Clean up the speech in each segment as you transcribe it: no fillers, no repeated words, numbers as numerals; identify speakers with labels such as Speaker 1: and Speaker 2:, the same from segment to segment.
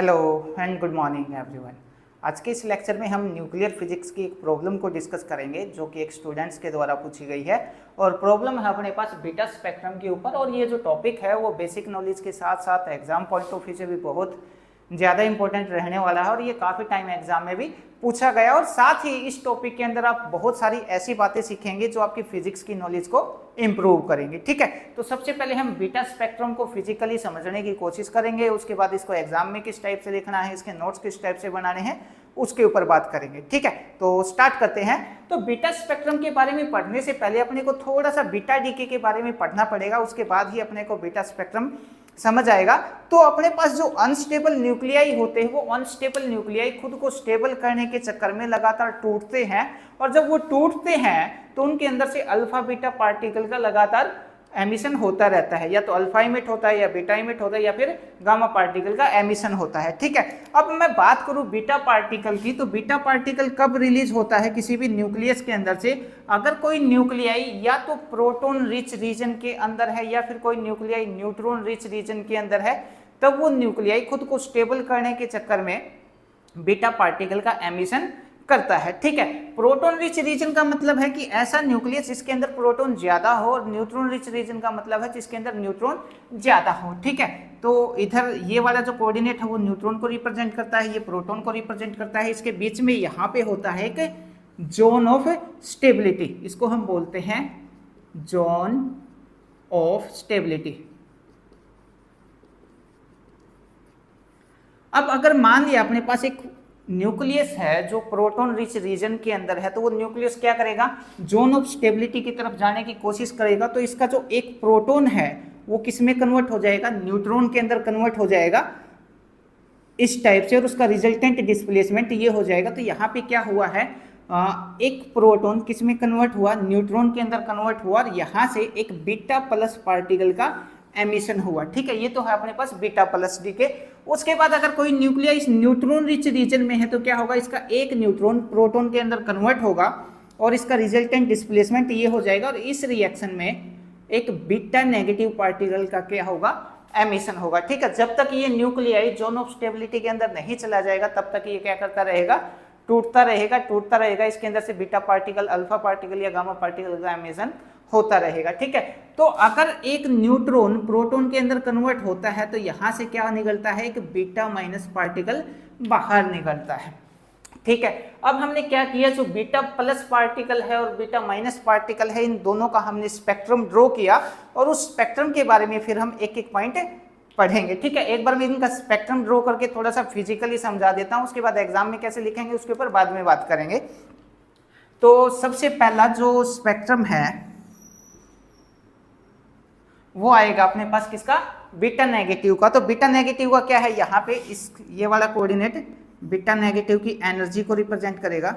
Speaker 1: Hello and good morning everyone. आज के इस लेक्चर में हम न्यूक्लियर फिजिक्स की एक प्रॉब्लम को डिस्कस करेंगे जो कि एक स्टूडेंट्स के द्वारा पूछी गई है और प्रॉब्लम है अपने पास बीटा स्पेक्ट्रम के ऊपर। और ये जो टॉपिक है वो बेसिक नॉलेज के साथ साथ एग्जाम पॉइंट ऑफ व्यू से भी बहुत ज़्यादा इंपॉर्टेंट रहने वाला है और ये काफ़ी टाइम एग्जाम में भी पूछा गया। और साथ ही इस टॉपिक के अंदर आप बहुत सारी ऐसी बातें सीखेंगे जो आपकी फिजिक्स की नॉलेज को इंप्रूव करेंगे। ठीक है, तो सबसे पहले हम बीटा स्पेक्ट्रम को फिजिकली समझने की कोशिश करेंगे, उसके बाद इसको एग्जाम में किस टाइप से लिखना है, इसके नोट्स किस टाइप से बनाने हैं, उसके ऊपर बात करेंगे। ठीक है, तो स्टार्ट करते हैं। तो बीटा स्पेक्ट्रम के बारे में पढ़ने से पहले अपने को थोड़ा सा बीटा डीके के बारे में पढ़ना पड़ेगा, उसके बाद ही अपने को बीटा स्पेक्ट्रम समझ आएगा। तो अपने पास जो अनस्टेबल न्यूक्लियाई होते हैं वो अनस्टेबल न्यूक्लियाई खुद को स्टेबल करने के चक्कर में लगातार टूटते हैं और जब वो टूटते हैं तो उनके अंदर से अल्फा बीटा पार्टिकल का लगातार एमिशन होता रहता है, या तो अल्फा इमिट होता है या बीटा इमिट होता है या फिर गामा पार्टिकल का एमिशन होता है। ठीक है, अब मैं बात करूं बीटा पार्टिकल की, तो बीटा पार्टिकल कब रिलीज होता है किसी भी न्यूक्लियस के अंदर से? अगर कोई न्यूक्लियाई या तो प्रोटॉन रिच रीजन के अंदर है या फिर कोई न्यूक्लियाई न्यूट्रॉन रिच रीजन के अंदर है, तब वो न्यूक्लियाई खुद को स्टेबल करने के चक्कर में बीटा पार्टिकल का एमिशन करता है। ठीक है, प्रोटॉन रिच रीजन का मतलब है कि ऐसा न्यूक्लियस जिसके अंदर प्रोटॉन ज्यादा हो, और न्यूट्रॉन रिच रीजन का मतलब है जिसके अंदर न्यूट्रॉन ज्यादा हो। ठीक है, तो इधर ये वाला जो कोऑर्डिनेट है वो न्यूट्रॉन को रिप्रेजेंट करता है, ये प्रोटॉन को रिप्रेजेंट करता है। इसके बीच में यहाँ पे होता है एक जोन ऑफ स्टेबिलिटी, इसको हम बोलते हैं जोन ऑफ स्टेबिलिटी। अब अगर मान लिया अपने पास एक न्यूक्लियस है जो प्रोटॉन रिच रीजन के अंदर है, तो वो न्यूक्लियस क्या करेगा? जोन ऑफ स्टेबिलिटी की तरफ जाने की कोशिश करेगा। तो इसका जो एक प्रोटॉन है वो किस में कन्वर्ट हो जाएगा? न्यूट्रॉन के अंदर कन्वर्ट हो जाएगा इस टाइप से, और उसका रिजल्टेंट डिस्प्लेसमेंट ये हो जाएगा। तो यहाँ पे क्या हुआ है, एक प्रोटॉन किस में कन्वर्ट हुआ? न्यूट्रॉन के अंदर कन्वर्ट हुआ, और यहाँ से एक बीटा प्लस पार्टिकल का एमिशन हुआ। ठीक है, ये तो है अपने पास बीटा प्लस डी के। उसके बाद अगर कोई न्यूक्लिया इस न्यूट्रॉन रिच रीजन में है तो क्या होगा? इसका एक न्यूट्रॉन प्रोटॉन के अंदर कन्वर्ट होगा और इसका रिजल्टेंट डिस्प्लेसमेंट ये हो जाएगा, और इस रिएक्शन में एक बीटा नेगेटिव पार्टिकल का क्या होगा? एमिशन होगा। ठीक है, जब तक ये न्यूक्लियाई जोन ऑफ स्टेबिलिटी के अंदर नहीं चला जाएगा तब तक ये क्या करता रहेगा? टूटता रहेगा, टूटता रहेगा। इसके अंदर से बीटा पार्टिकल, अल्फा पार्टिकल या गामा पार्टिकल का एमिशन होता रहेगा। ठीक है, तो अगर एक न्यूट्रॉन प्रोटॉन के अंदर कन्वर्ट होता है तो यहां से क्या निकलता है? एक बीटा माइनस पार्टिकल बाहर निकलता है। ठीक है, अब हमने क्या किया, जो बीटा प्लस पार्टिकल है और बीटा माइनस पार्टिकल है, इन दोनों का हमने स्पेक्ट्रम ड्रॉ किया और उस स्पेक्ट्रम के बारे में फिर हम एक एक पॉइंट पढ़ेंगे। ठीक है, एक बार मैं इनका स्पेक्ट्रम ड्रॉ करके थोड़ा सा फिजिकली समझा देता हूं, उसके बाद एग्जाम में कैसे लिखेंगे उसके ऊपर बाद में बात करेंगे। तो सबसे पहला जो स्पेक्ट्रम है वो आएगा अपने पास किसका? बीटा नेगेटिव का। तो बीटा नेगेटिव का क्या है? यहाँ पे इस ये वाला कोऑर्डिनेट बीटा नेगेटिव की एनर्जी को रिप्रेजेंट करेगा,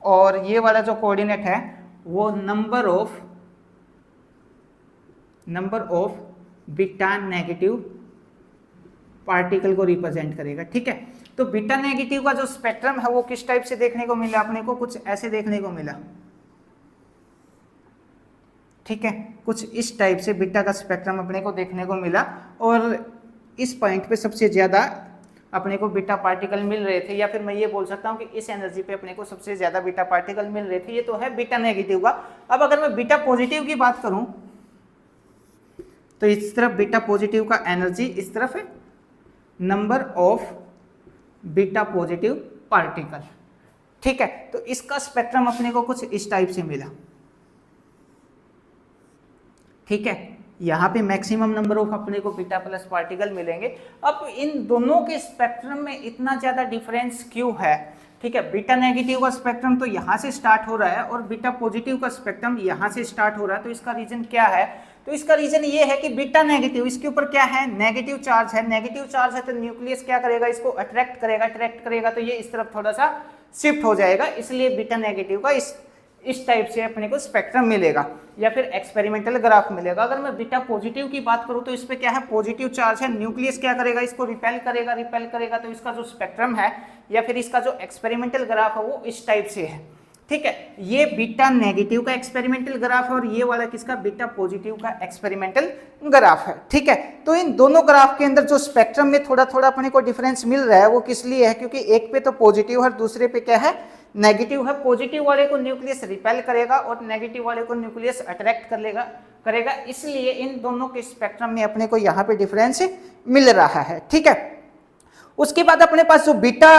Speaker 1: और ये वाला जो कोऑर्डिनेट है वो number of beta negative particle को रिप्रेजेंट करेगा। ठीक है, तो बीटा नेगेटिव का जो स्पेक्ट्रम है वो किस टाइप से देखने को मिला? अपने को कुछ ऐसे देखने को मिला। ठीक है, कुछ इस टाइप से बीटा का स्पेक्ट्रम अपने को देखने को मिला, और इस पॉइंट पे सबसे ज्यादा अपने को बीटा पार्टिकल मिल रहे थे, या फिर मैं ये बोल सकता हूँ कि इस एनर्जी पे अपने को सबसे ज्यादा बीटा पार्टिकल मिल रहे थे। ये तो है बीटा नेगेटिव का। अब अगर मैं बीटा पॉजिटिव की बात करूं तो इस तरफ बीटा पॉजिटिव का एनर्जी, इस तरफ है number of beta positive particle. ठीक है, तो इसका स्पेक्ट्रम अपने को कुछ इस टाइप से मिला। ठीक है, यहाँ पे मैक्सिमम नंबर ऑफ अपने को बीटा प्लस पार्टिकल मिलेंगे। अब इन दोनों के स्पेक्ट्रम में इतना ज्यादा डिफरेंस क्यों है? ठीक है, बीटा नेगेटिव का स्पेक्ट्रम तो यहाँ से स्टार्ट हो रहा है और बीटा पॉजिटिव का स्पेक्ट्रम यहाँ से स्टार्ट हो रहा है। तो इसका रीजन क्या है? तो इसका रीजन ये है कि बीटा नेगेटिव, इसके ऊपर क्या है? नेगेटिव चार्ज है। नेगेटिव चार्ज है तो न्यूक्लियस क्या करेगा? इसको अट्रैक्ट करेगा, तो ये इस तरफ थोड़ा सा शिफ्ट हो जाएगा, इसलिए बीटा नेगेटिव का इस टाइप से अपने को स्पेक्ट्रम मिलेगा, या फिर एक्सपेरिमेंटल ग्राफ मिलेगा। अगर मैं बीटा पॉजिटिव की बात करूं तो इस पे क्या है? पॉजिटिव चार्ज है। न्यूक्लियस क्या करेगा? इसको रिपेल करेगा, तो इसका जो स्पेक्ट्रम है या फिर इसका जो एक्सपेरिमेंटल ग्राफ है वो इस टाइप से है। ठीक है, ये बीटा नेगेटिव का एक्सपेरिमेंटल ग्राफ है और ये वाला किसका, बीटा पॉजिटिव का एक्सपेरिमेंटल ग्राफ है। ठीक है, तो इन दोनों ग्राफ के अंदर जो स्पेक्ट्रम में थोड़ा थोड़ा अपने को डिफरेंस मिल रहा है वो किस लिए है, क्योंकि एक पे तो पॉजिटिव है, दूसरे पे क्या है, नेगेटिव है। पॉजिटिव वाले को न्यूक्लियस रिपेल करेगा और नेगेटिव वाले को न्यूक्लियस अट्रैक्ट करेगा, इसलिए इन दोनों के स्पेक्ट्रम में अपने को यहाँ पे डिफरेंस मिल रहा है। ठीक है, उसके बाद अपने पास जो बीटा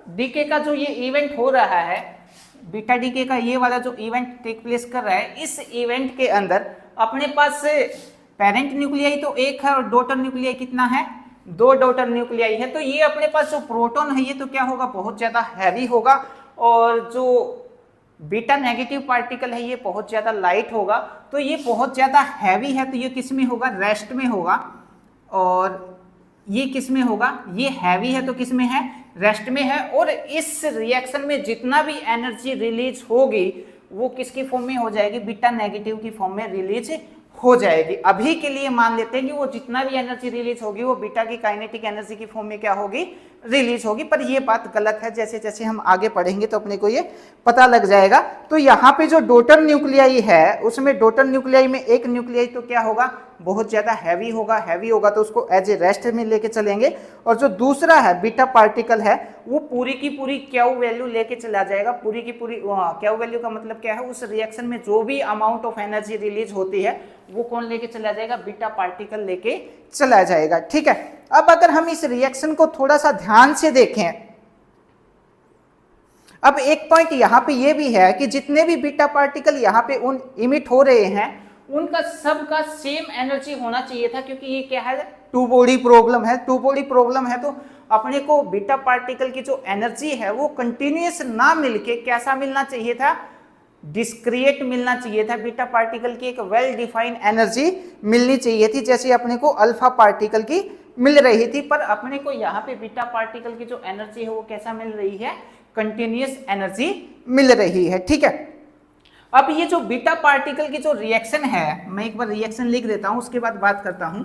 Speaker 1: डीके का जो ये इवेंट हो रहा है, बीटा डीके का ये वाला जो इवेंट टेक प्लेस कर रहा है, इस इवेंट के अंदर अपने पास पेरेंट न्यूक्लियाई तो एक है और डॉटर न्यूक्लियाई कितना है, 2 डॉटर न्यूक्लियाई है। तो ये अपने पास जो प्रोटॉन है ये तो क्या होगा, बहुत ज्यादा हैवी होगा, और जो बीटा नेगेटिव पार्टिकल है ये बहुत ज्यादा लाइट होगा। तो ये बहुत ज्यादा हैवी है तो ये किस में होगा, रेस्ट में होगा, और ये किस में होगा, ये हैवी है तो किस में है, रेस्ट में है। और इस रिएक्शन में जितना भी एनर्जी रिलीज होगी वो किसकी फॉर्म में हो जाएगी, बीटा नेगेटिव की फॉर्म में रिलीज हो जाएगी। अभी के लिए मान लेते हैं कि वो जितना भी एनर्जी रिलीज होगी वो बीटा की काइनेटिक एनर्जी की फॉर्म में क्या होगी, रिलीज होगी। पर ये बात गलत है, जैसे जैसे हम आगे पढ़ेंगे तो अपने को ये पता लग जाएगा। तो यहाँ पे जो डॉटर न्यूक्लियाई है उसमें डॉटर न्यूक्लियाई में एक न्यूक्लियाई तो क्या होगा, बहुत ज्यादा हैवी होगा तो उसको एज ए रेस्ट में लेके चलेंगे, और जो दूसरा है बीटा पार्टिकल है वो पूरी की पूरी क्यू वैल्यू लेके चला जाएगा। पूरी की पूरी क्यू वैल्यू का मतलब क्या है, उस रिएक्शन में जो भी अमाउंट ऑफ एनर्जी रिलीज होती है वो कौन लेके चला जाएगा, बीटा पार्टिकल लेके चला जाएगा। ठीक है, अब अगर हम इस रिएक्शन को थोड़ा सा ध्यान से देखें, अब एक पॉइंट यहां पे ये भी है कि जितने भी बीटा पार्टिकल यहां पे इमिट हो रहे हैं उनका सबका सेम एनर्जी होना चाहिए था, क्योंकि ये क्या है, टू बॉडी प्रॉब्लम है। टू बॉडी प्रॉब्लम है तो अपने को बीटा पार्टिकल की जो एनर्जी है वो कंटिन्यूअस ना मिलके कैसा मिलना चाहिए था, डिस्क्रिएट मिलना चाहिए था। बीटा पार्टिकल की एक वेल डिफाइंड एनर्जी मिलनी चाहिए थी, जैसे अपने को अल्फा पार्टिकल की मिल रही थी। पर अपने को यहाँ पे बीटा पार्टिकल की जो एनर्जी है वो कैसा मिल रही है, कंटिन्यूअस एनर्जी मिल रही है। ठीक है, अब ये जो बीटा पार्टिकल की जो रिएक्शन है, मैं एक बार रिएक्शन लिख देता हूं उसके बाद बात करता हूं।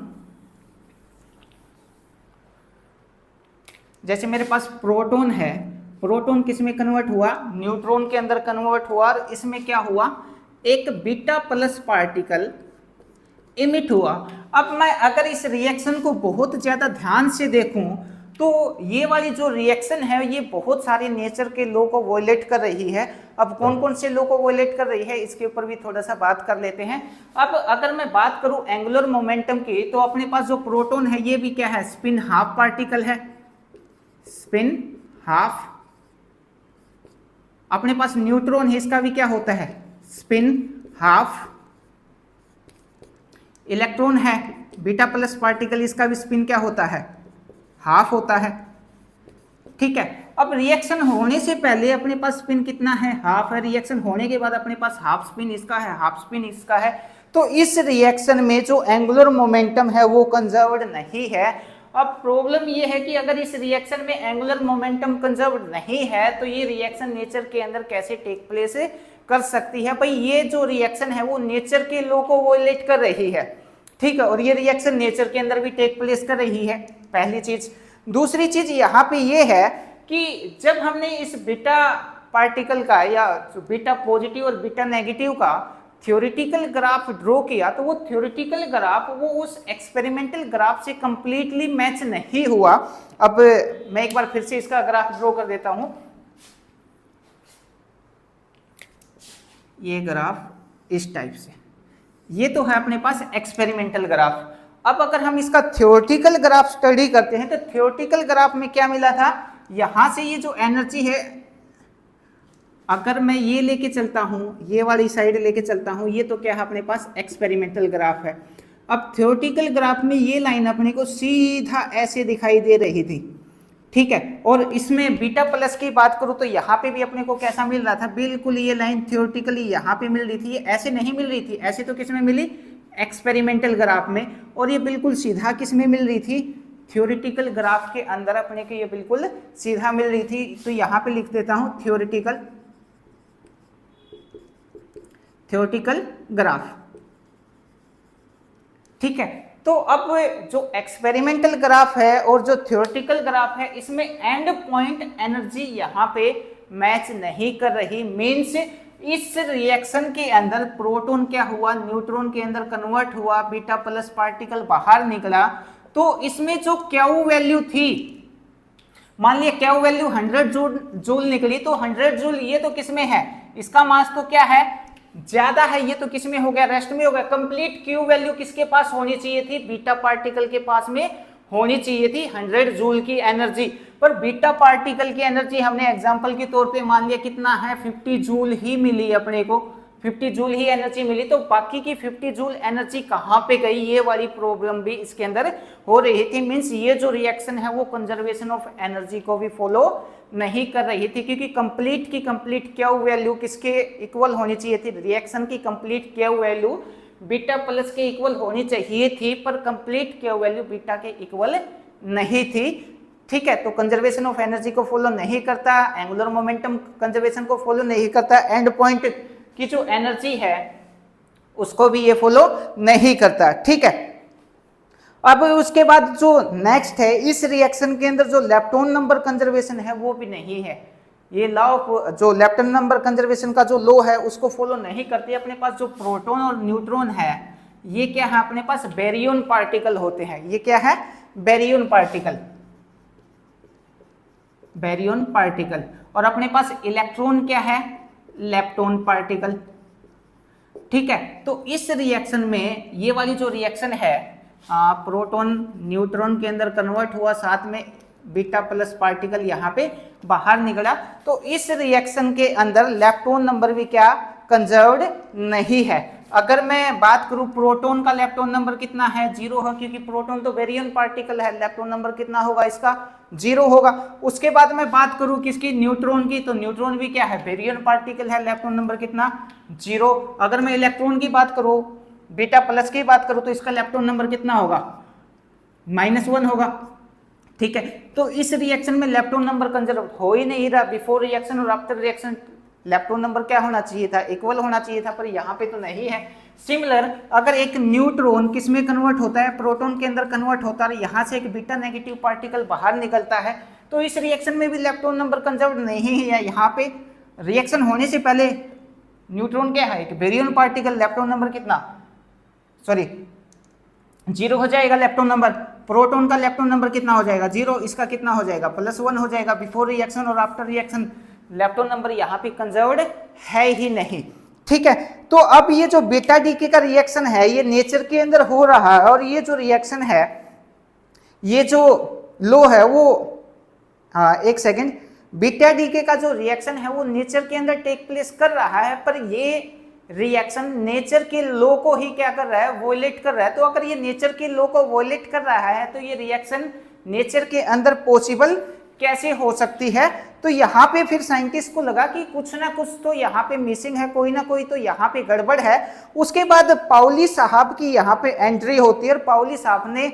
Speaker 1: जैसे मेरे पास प्रोटॉन है, प्रोटॉन किस में कन्वर्ट हुआ, न्यूट्रॉन के अंदर कन्वर्ट हुआ, और इसमें क्या हुआ, एक बीटा प्लस पार्टिकल इमिट हुआ। अब मैं अगर इस रिएक्शन को बहुत ज्यादा ध्यान से देखूं तो ये वाली जो रिएक्शन है ये बहुत सारे नेचर के लॉ को वॉयलेट कर रही है। अब कौन कौन से लॉ को वॉयलेट कर रही है इसके ऊपर भी थोड़ा सा बात कर लेते हैं। अब अगर मैं बात करूं एंगुलर मोमेंटम की, तो अपने पास जो प्रोटॉन है ये भी क्या है, स्पिन हाफ पार्टिकल है, स्पिन हाफ। अपने पास न्यूट्रॉन है, इसका भी क्या होता है, स्पिन हाफ। इलेक्ट्रॉन है बीटा प्लस पार्टिकल, इसका भी स्पिन क्या होता है, हाफ होता है। ठीक है, अब रिएक्शन होने से पहले अपने पास स्पिन कितना है, हाफ है। रिएक्शन होने के बाद अपने पास हाफ स्पिन इसका है, हाफ स्पिन इसका है। तो इस रिएक्शन में जो एंगुलर मोमेंटम है वो कंजर्व्ड नहीं है। अब प्रॉब्लम ये है कि अगर इस रिएक्शन में एंगुलर मोमेंटम कंजर्व्ड नहीं है तो ये रिएक्शन नेचर के अंदर कैसे टेक प्लेस कर सकती है। भाई ये जो रिएक्शन है वो नेचर के लॉ को वॉयलेट कर रही है। ठीक है, और ये रिएक्शन नेचर के अंदर भी टेक प्लेस कर रही है, पहली चीज। दूसरी चीज यहाँ पे ये है कि जब हमने इस बीटा पार्टिकल का या बीटा पॉजिटिव और बीटा नेगेटिव का थ्योरेटिकल ग्राफ ड्रॉ किया तो वो थ्योरेटिकल ग्राफ वो उस एक्सपेरिमेंटल ग्राफ से कंप्लीटली मैच नहीं हुआ। अब मैं एक बार फिर से इसका ग्राफ ड्रॉ कर देता हूं। ये ग्राफ इस टाइप से, ये तो है अपने पास एक्सपेरिमेंटल ग्राफ। अब अगर हम इसका थ्योरेटिकल ग्राफ स्टडी करते हैं तो थ्योरेटिकल ग्राफ में क्या मिला था, यहां से ये जो एनर्जी है अगर मैं ये लेके चलता हूं, ये वाली साइड लेके चलता हूं, ये तो क्या है अपने पास एक्सपेरिमेंटल ग्राफ है। अब थ्योरेटिकल ग्राफ में ये लाइन अपने को सीधा ऐसे दिखाई दे रही थी। ठीक है, और इसमें बीटा प्लस की बात करूं तो यहाँ पे भी अपने को कैसा मिल रहा था, बिल्कुल ये लाइन थ्योरेटिकली यहाँ पे मिल रही थी, ये ऐसे नहीं मिल रही थी। ऐसे तो किस में मिली, एक्सपेरिमेंटल ग्राफ में, और ये बिल्कुल सीधा किस में मिल रही थी, थ्योरेटिकल ग्राफ के अंदर अपने को ये बिल्कुल सीधा मिल रही थी। तो यहाँ पे लिख देता हूँ थ्योरेटिकल ग्राफ। ठीक है, तो अब जो एक्सपेरिमेंटल ग्राफ है और जो थ्योरेटिकल ग्राफ है इसमें एंड पॉइंट एनर्जी यहाँ पे मैच नहीं कर रही। मीन्स इस रिएक्शन के अंदर प्रोटॉन क्या हुआ, न्यूट्रॉन के अंदर कन्वर्ट हुआ, बीटा प्लस पार्टिकल बाहर निकला। तो इसमें जो क्यू वैल्यू थी, मान लिया क्यू वैल्यू 100 जूल निकली, तो 100 जूल ये तो किसमें है, इसका मास तो क्या है, ज्यादा है, ये तो किसमें हो गया, रेस्ट में हो गया। कंप्लीट क्यू वैल्यू किसके पास होनी चाहिए थी, बीटा पार्टिकल के पास में होनी चाहिए थी 100 जूल की एनर्जी। पर बीटा पार्टिकल की एनर्जी हमने एग्जांपल के तौर पे मान लिया कितना है, 50 जूल ही मिली अपने को, 50 जूल ही एनर्जी मिली। तो बाकी की 50 जूल एनर्जी कहाँ पे गई, ये वाली प्रॉब्लम भी इसके अंदर हो रही थी। मीन्स ये जो रिएक्शन है वो कंजर्वेशन ऑफ एनर्जी को भी फॉलो नहीं कर रही थी, क्योंकि कंप्लीट की कंप्लीट क्यू वैल्यू किसके इक्वल होनी चाहिए थी, रिएक्शन की complete Q value beta plus के इक्वल होनी चाहिए थी, पर कंप्लीट क्यू वैल्यू बीटा के इक्वल नहीं थी। ठीक है, तो कंजर्वेशन ऑफ एनर्जी को फॉलो नहीं करता, एंगुलर मोमेंटम कंजर्वेशन को फॉलो नहीं करता, एंड पॉइंट की जो एनर्जी है उसको भी ये फॉलो नहीं करता। ठीक है, अब उसके बाद जो नेक्स्ट है, इस रिएक्शन के अंदर जो लेप्टोन नंबर कंजर्वेशन है वो भी नहीं है। ये लॉ ऑफ जो लेप्टोन नंबर कंजर्वेशन का जो लॉ है उसको फॉलो नहीं करती। अपने पास जो प्रोटॉन और न्यूट्रॉन है ये क्या है, अपने पास बेरियन पार्टिकल होते हैं। ये क्या है, बेरियन पार्टिकल, बेरियन पार्टिकल। और अपने पास इलेक्ट्रॉन क्या है, लेप्टोन पार्टिकल। ठीक है, तो इस रिएक्शन में ये वाली जो रिएक्शन है, प्रोटॉन न्यूट्रॉन के अंदर कन्वर्ट हुआ, साथ में बीटा प्लस पार्टिकल यहाँ पे बाहर निकला। तो इस रिएक्शन के अंदर लेप्टोन नंबर भी क्या, कंजर्व्ड नहीं है। अगर मैं बात करूं प्रोटॉन का लेप्टोन नंबर कितना है, 0 है, क्योंकि प्रोटॉन तो बेरियन पार्टिकल है, लेप्टोन नंबर कितना होगा इसका, 0 होगा। उसके बाद मैं बात करूं किसकी, न्यूट्रॉन की, तो न्यूट्रॉन भी क्या है, बेरियन पार्टिकल है, लेप्टोन नंबर कितना, 0। अगर मैं इलेक्ट्रॉन की बात करूं, बीटा प्लस की बात करूं, तो इसका लेप्टोन नंबर कितना होगा, -1 होगा। ठीक है, तो इस रिएक्शन में लेप्टोन नंबर कंजर्व हो ही नहीं रहा। बिफोर रिएक्शन और आफ्टर रिएक्शन लेप्टोन नंबर क्या होना चाहिए था, इक्वल होना चाहिए था, पर यहाँ पे तो नहीं है। सिमिलर अगर एक न्यूट्रॉन किस में कन्वर्ट होता है, प्रोटॉन के अंदर कन्वर्ट होता है, यहाँ से एक बीटा नेगेटिव पार्टिकल बाहर निकलता है, तो इस रिएक्शन में भी लेप्टोन नंबर कंजर्व नहीं है। यहाँ पे रिएक्शन होने से पहले न्यूट्रॉन क्या है, एक बेरियन पार्टिकल, लेप्टोन नंबर कितना, सॉरी 0 हो जाएगा लेप्टोन नंबर। प्रोटॉन का लेप्टोन नंबर कितना हो जाएगा, 0, इसका कितना हो जाएगा, +1 हो जाएगा। बिफोर रिएक्शन और आफ्टर रिएक्शन लेप्टोन नंबर यहाँ पे कंजर्व्ड है ही नहीं। ठीक है, तो अब ये जो बीटा डीके का रिएक्शन है ये नेचर के अंदर हो रहा है, और ये जो रिएक्शन है, ये जो लो है वो, एक सेकेंड, बीटा डीके का जो रिएक्शन है वो नेचर के अंदर टेक प्लेस कर रहा है, पर ये रिएक्शन नेचर के लॉ को ही क्या कर रहा है, वोलेट कर रहा है। तो अगर ये नेचर के लॉ को वोलेट कर रहा है तो ये रिएक्शन नेचर के अंदर पॉसिबल कैसे हो सकती है। तो यहाँ पे फिर साइंटिस्ट को लगा कि कुछ ना कुछ तो यहाँ पे मिसिंग है, कोई ना कोई तो यहाँ पे गड़बड़ है। उसके बाद पाउली साहब की यहाँ पे एंट्री होती है, और पाउली साहब ने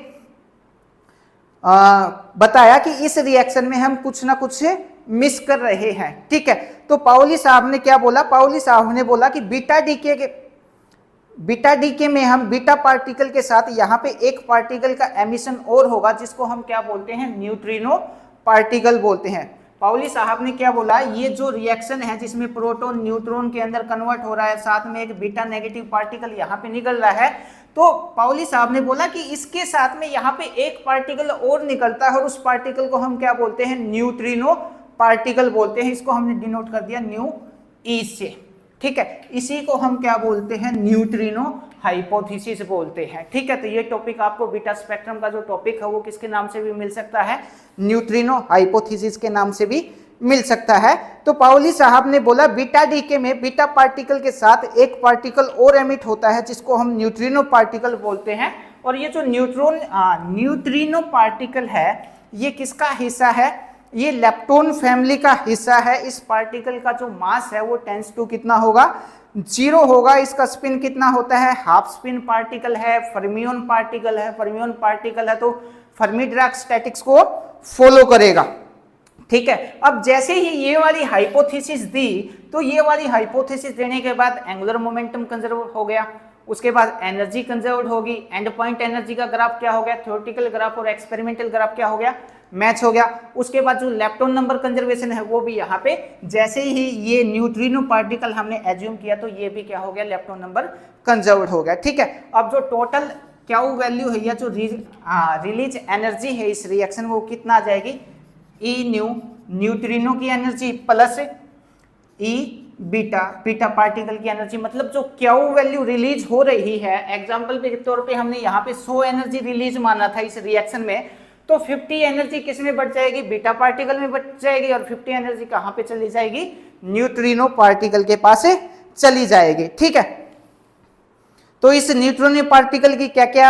Speaker 1: बताया कि इस रिएक्शन में हम कुछ ना कुछ मिस कर रहे हैं। ठीक है, तो पाउली साहब ने क्या बोला, पाउली साहब ने बोला कि बीटा डीके में हम बीटा पार्टिकल के साथ यहाँ पे एक पार्टिकल का एमिशन और होगा, जिसको हम क्या बोलते हैं, न्यूट्रिनो पार्टिकल बोलते हैं। पाउली साहब ने क्या बोला, ये जो रिएक्शन है जिसमें प्रोटॉन न्यूट्रॉन के अंदर कन्वर्ट हो रहा है, साथ में एक बीटा नेगेटिव पार्टिकल यहाँ पे निकल रहा है, तो पाउली साहब ने बोला कि इसके साथ में यहाँ पे एक पार्टिकल और निकलता है, और उस पार्टिकल को हम क्या बोलते हैं, न्यूट्रिनो पार्टिकल बोलते हैं। इसको हमने डिनोट कर दिया न्यू ई से। ठीक है, इसी को हम क्या बोलते हैं, न्यूट्रिनो हाइपोथेसिस बोलते हैं। ठीक है, तो ये टॉपिक आपको बीटा स्पेक्ट्रम का जो टॉपिक है वो किसके नाम से भी मिल सकता है, न्यूट्रिनो हाइपोथेसिस के नाम से भी मिल सकता है। तो पाउली साहब ने बोला बीटा डीके में बीटा पार्टिकल के साथ एक पार्टिकल और एमिट होता है, जिसको हम न्यूट्रिनो पार्टिकल बोलते हैं। और ये जो न्यूट्रिनो पार्टिकल है ये किसका हिस्सा है, ये लेप्टोन फैमिली का हिस्सा है। इस पार्टिकल का जो मास है वो टेंस टू कितना होगा, 0 होगा। इसका स्पिन कितना होता है, हाफ स्पिन पार्टिकल है, फर्मियन पार्टिकल है। फर्मियन पार्टिकल है तो फर्मी-डिराक स्टैटिक्स को फॉलो करेगा। ठीक है, अब जैसे ही ये वाली हाइपोथेसिस दी, तो ये वाली हाइपोथेसिस देने के बाद एंगुलर मोमेंटम कंजर्व हो गया, उसके बाद एनर्जी कंजर्व्ड होगी, एंड पॉइंट एनर्जी का ग्राफ क्या हो गया, थ्योरेटिकल ग्राफ और एक्सपेरिमेंटल ग्राफ क्या हो गया, मैच हो गया। उसके बाद जो लेप्टॉन नंबर कंजर्वेशन है वो भी यहाँ पे जैसे ही ये न्यूट्रिनो पार्टिकल हमने एज्यूम किया तो ये भी क्या हो गया, लेप्टॉन नंबर कंजर्व्ड हो गया। ठीक है, अब जो टोटल क्यू वैल्यू है या जो रिलीज एनर्जी है इस रिएक्शन में वो कितना आ जाएगी, ई न्यू न्यूट्रिनो की एनर्जी प्लस ई बीटा बीटा पार्टिकल की एनर्जी, मतलब जो क्यू वैल्यू रिलीज हो रही है, एग्जांपल के तौर पे हमने यहाँ पे 100 एनर्जी रिलीज माना था इस रिएक्शन में, तो 50 एनर्जी किस में बढ़ जाएगी, बीटा पार्टिकल में बढ़ जाएगी, और 50 एनर्जी कहाँ पे चली जाएगी, न्यूट्रिनो पार्टिकल के पास चली जाएगी। ठीक है, तो इस न्यूट्रिनो पार्टिकल की क्या क्या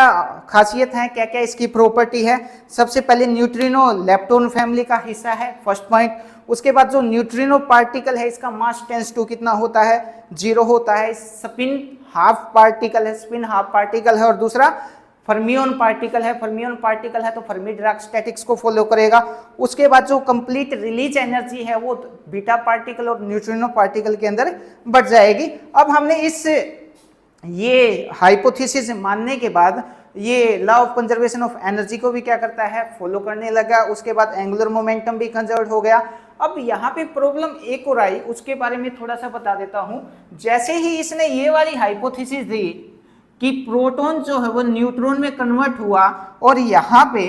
Speaker 1: खासियत है, क्या क्या इसकी प्रॉपर्टी है। सबसे पहले न्यूट्रिनो लेप्टॉन फैमिली का हिस्सा है, फर्स्ट पॉइंट। उसके बाद जो न्यूट्रिनो पार्टिकल है इसका मास टेंस टू कितना होता है, 0 होता है। स्पिन हाफ पार्टिकल है, स्पिन हाफ पार्टिकल है। और दूसरा फर्मियन पार्टिकल है, फर्मियन पार्टिकल है तो फर्मी डिराक स्टैटिक्स को फॉलो करेगा। उसके बाद जो कंप्लीट रिलीज एनर्जी है वो बीटा पार्टिकल और न्यूट्रिनो पार्टिकल के अंदर बढ़ जाएगी। अब हमने इस ये हाइपोथेसिस मानने के बाद ये law of conservation of energy को भी क्या करता है, फॉलो करने लगा। उसके बाद एंगुलर मोमेंटम भी कंजर्व हो गया। अब यहाँ पे प्रॉब्लम एक और आई, उसके बारे में थोड़ा सा बता देता हूँ। जैसे ही इसने ये वाली हाइपोथेसिस दी कि प्रोटॉन जो है वो न्यूट्रॉन में कन्वर्ट हुआ और यहाँ पे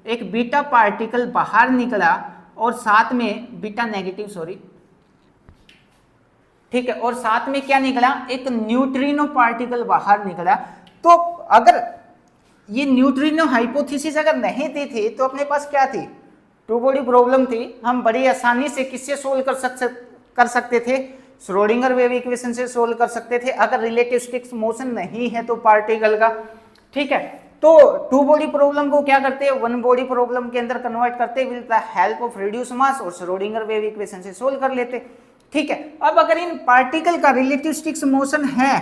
Speaker 1: एक बीटा पार्टिकल बाहर निकला और साथ में बीटा नेगेटिव, सॉरी, ठीक है, और साथ में क्या निकला, एक न्यूट्रिनो पार्टिकल बाहर निकला। तो अगर ये न्यूट्रिनो हाइपोथेसिस अगर नहीं दी थी तो अपने पास क्या थी, टू बॉडी प्रॉब्लम थी। हम बड़ी आसानी से किससे सोल्व कर सकते थे, श्रोडिंगर वेव इक्वेशन से सोल्व कर सकते थे, अगर रिलेटिविस्टिक मोशन नहीं है तो पार्टिकल का। ठीक है, तो टू बॉडी प्रॉब्लम को क्या करते हैं, वन बॉडी प्रॉब्लम के अंदर कन्वर्ट करते with the help of reduce mass और श्रोडिंगर वेव इक्वेशन से सोल्व कर लेते। ठीक है, अब अगर इन पार्टिकल का रिलेटिविस्टिक मोशन है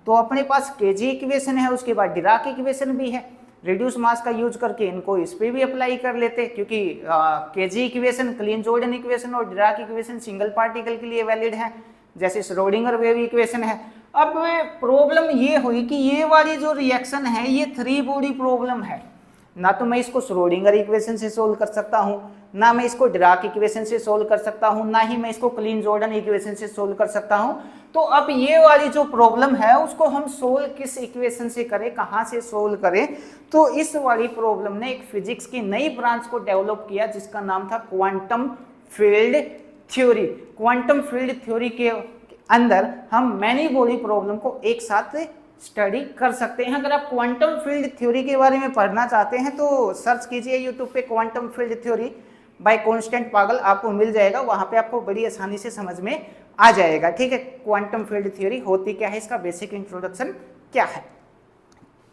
Speaker 1: तो अपने पास केजी इक्वेशन है, उसके बाद डिराक इक्वेशन भी है। रिड्यूस मास का यूज करके इनको इस पे भी अप्लाई कर लेते, क्योंकि KG equation clean Jordan equation और डिराक इक्वेशन सिंगल पार्टिकल के लिए वैलिड है, जैसे श्रोडिंगर वेव इक्वेशन है। अब प्रॉब्लम ये हुई कि ये वाली जो रिएक्शन है ये 3 बॉडी प्रॉब्लम है, ना तो मैं इसको श्रोडिंगर इक्वेशन से सोल्व कर सकता हूँ, ना मैं इसको डिराक इक्वेशन से सोल्व कर सकता हूँ, ना ही मैं इसको क्लीन जॉर्डन इक्वेशन से सोल्व कर सकता हूँ। तो अब ये वाली जो प्रॉब्लम है उसको हम सोल्व किस इक्वेशन से करें, कहाँ से सोल्व करें। तो इस वाली प्रॉब्लम ने एक फिजिक्स की नई ब्रांच को डेवलप किया जिसका नाम था quantum field theory. Quantum field theory के अंदर हम मैनी बॉडी प्रॉब्लम को एक साथ स्टडी कर सकते हैं। अगर आप क्वांटम फील्ड थ्योरी के बारे में पढ़ना चाहते हैं तो सर्च कीजिए यूट्यूब पे quantum field theory by constant पागल, आपको मिल जाएगा, वहां पे आपको बड़ी आसानी से समझ में आ जाएगा। ठीक है, क्वांटम फील्ड थ्योरी होती क्या है, इसका बेसिक इंट्रोडक्शन क्या है।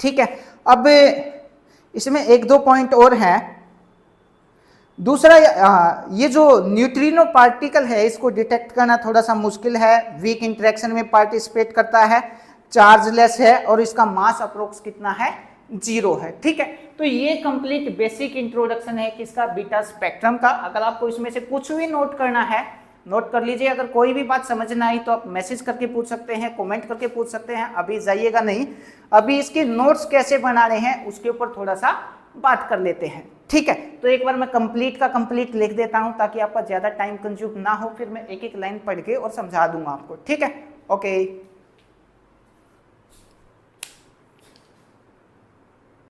Speaker 1: ठीक है, अब इसमें 1-2 पॉइंट और हैं। दूसरा, ये जो न्यूट्रिनो पार्टिकल है इसको डिटेक्ट करना थोड़ा सा मुश्किल है, वीक इंटरेक्शन में पार्टिसिपेट करता है, चार्जलेस है और इसका मास अप्रोक्स कितना है, 0 है। ठीक है, तो ये कंप्लीट बेसिक इंट्रोडक्शन है किसका, बीटा स्पेक्ट्रम का। अगर आपको इसमें से कुछ भी नोट करना है नोट कर लीजिए, अगर कोई भी बात समझ ना आई तो आप मैसेज करके पूछ सकते हैं, कमेंट करके पूछ सकते हैं, अभी जाइएगा नहीं। अभी इसके नोट्स कैसे बनाने हैं उसके ऊपर थोड़ा सा बात कर लेते हैं। ठीक है, तो एक बार मैं कंप्लीट का कंप्लीट लिख देता हूं ताकि आपका ज़्यादा टाइम कंज्यूम ना हो, फिर मैं एक एक लाइन पढ़ के और समझा दूंगा आपको। ठीक है, ओके।